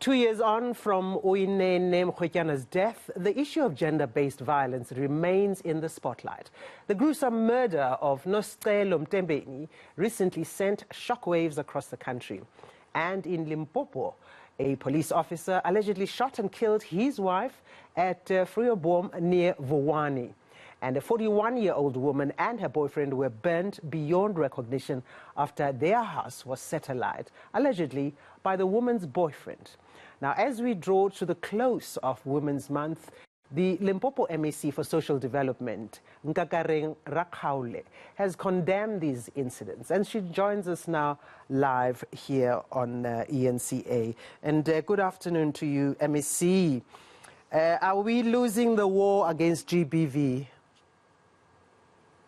2 years on from Uyinene Mrwetyana's death, the issue of gender-based violence remains in the spotlight. The gruesome murder of Nosicelo Mtebeni recently sent shockwaves across the country. And in Limpopo, a police officer allegedly shot and killed his wife at Vyeboom near Vuwani. And a 41-year-old woman and her boyfriend were burnt beyond recognition after their house was set alight, allegedly by the woman's boyfriend. Now, as we draw to the close of Women's Month, the Limpopo MEC for Social Development, Nkakareng Rakgoale, has condemned these incidents. And she joins us now live here on ENCA. And good afternoon to you, MEC. Are we losing the war against GBV?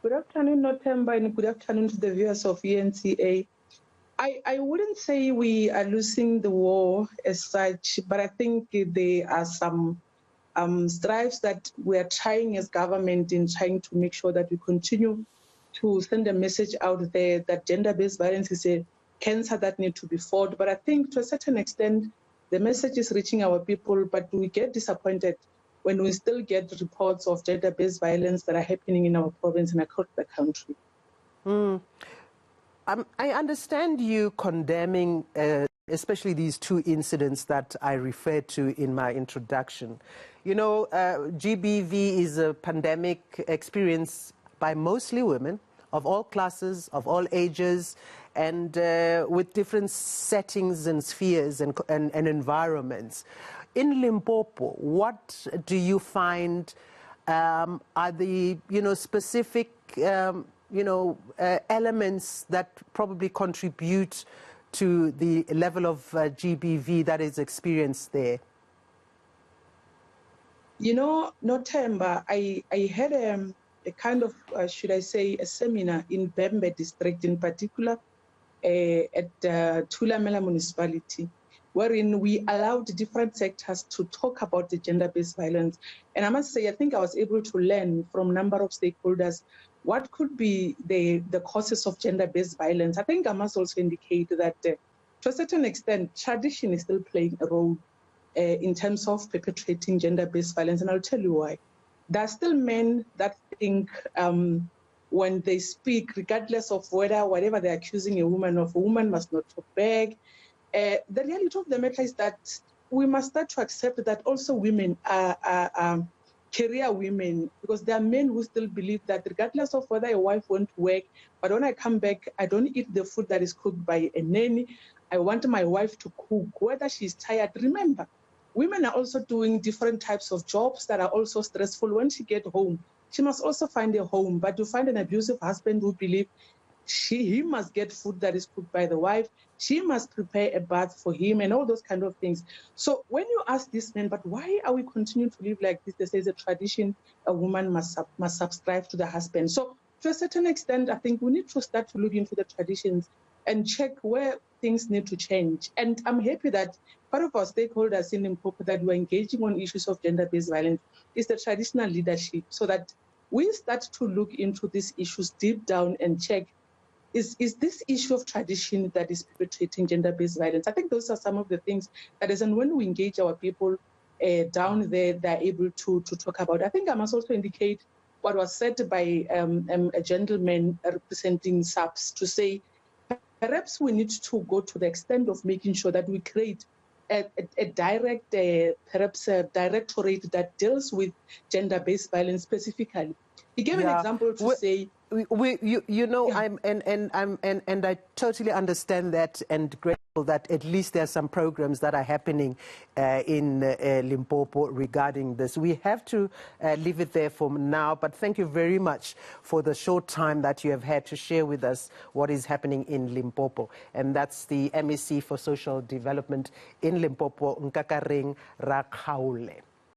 Good afternoon, Nothemba, and good afternoon to the viewers of ENCA. I wouldn't say we are losing the war as such, but I think there are some strives that we are trying as government in trying to make sure that we continue to send a message out there that gender-based violence is a cancer that needs to be fought. But I think to a certain extent, the message is reaching our people, but we get disappointed when we still get reports of gender-based violence that are happening in our province and across the country. I understand you condemning especially these two incidents that I referred to in my introduction. You know, GBV is a pandemic experienced by mostly women of all classes, of all ages, and with different settings and spheres and environments. In Limpopo, what do you find are the specific elements that probably contribute to the level of GBV that is experienced there? You know, Nothemba, I had a kind of, should I say, a seminar in Bembe district in particular at Thulamela municipality, wherein we allowed different sectors to talk about the gender-based violence. And I must say, I think I was able to learn from a number of stakeholders what could be the causes of gender-based violence. I think I must also indicate that to a certain extent, tradition is still playing a role in terms of perpetrating gender-based violence. And I'll tell you why. There are still men that think when they speak, regardless of whatever they're accusing a woman of, a woman must not talk back. The reality of the matter is that we must start to accept that also women are career women, because there are men who still believe that regardless of whether a wife went to work, but when I come back, I don't eat the food that is cooked by a nanny. I want my wife to cook, whether she's tired. Remember, women are also doing different types of jobs that are also stressful. When she gets home, she must also find a home. But to find an abusive husband who believes he must get food that is cooked by the wife, she must prepare a bath for him and all those kind of things. So when you ask these men, but why are we continuing to live like this? They say it's a tradition, a woman must subscribe to the husband. So to a certain extent, I think we need to start to look into the traditions and check where things need to change. And I'm happy that part of our stakeholders in Limpopo that we're engaging on issues of gender-based violence is the traditional leadership, so that we start to look into these issues deep down and check, is this issue of tradition that is perpetrating gender-based violence? I think those are some of the things that is, and when we engage our people down there, they're able to talk about. I think I must also indicate what was said by a gentleman representing SAPS to say, perhaps we need to go to the extent of making sure that we create a direct, perhaps a directorate that deals with gender-based violence specifically. He gave an example to say, I'm I totally understand that and grateful that at least there are some programs that are happening in Limpopo regarding this. We have to leave it there for now, but thank you very much for the short time that you have had to share with us what is happening in Limpopo. And that's the MEC for Social Development in Limpopo, Nkakareng Rakgoale.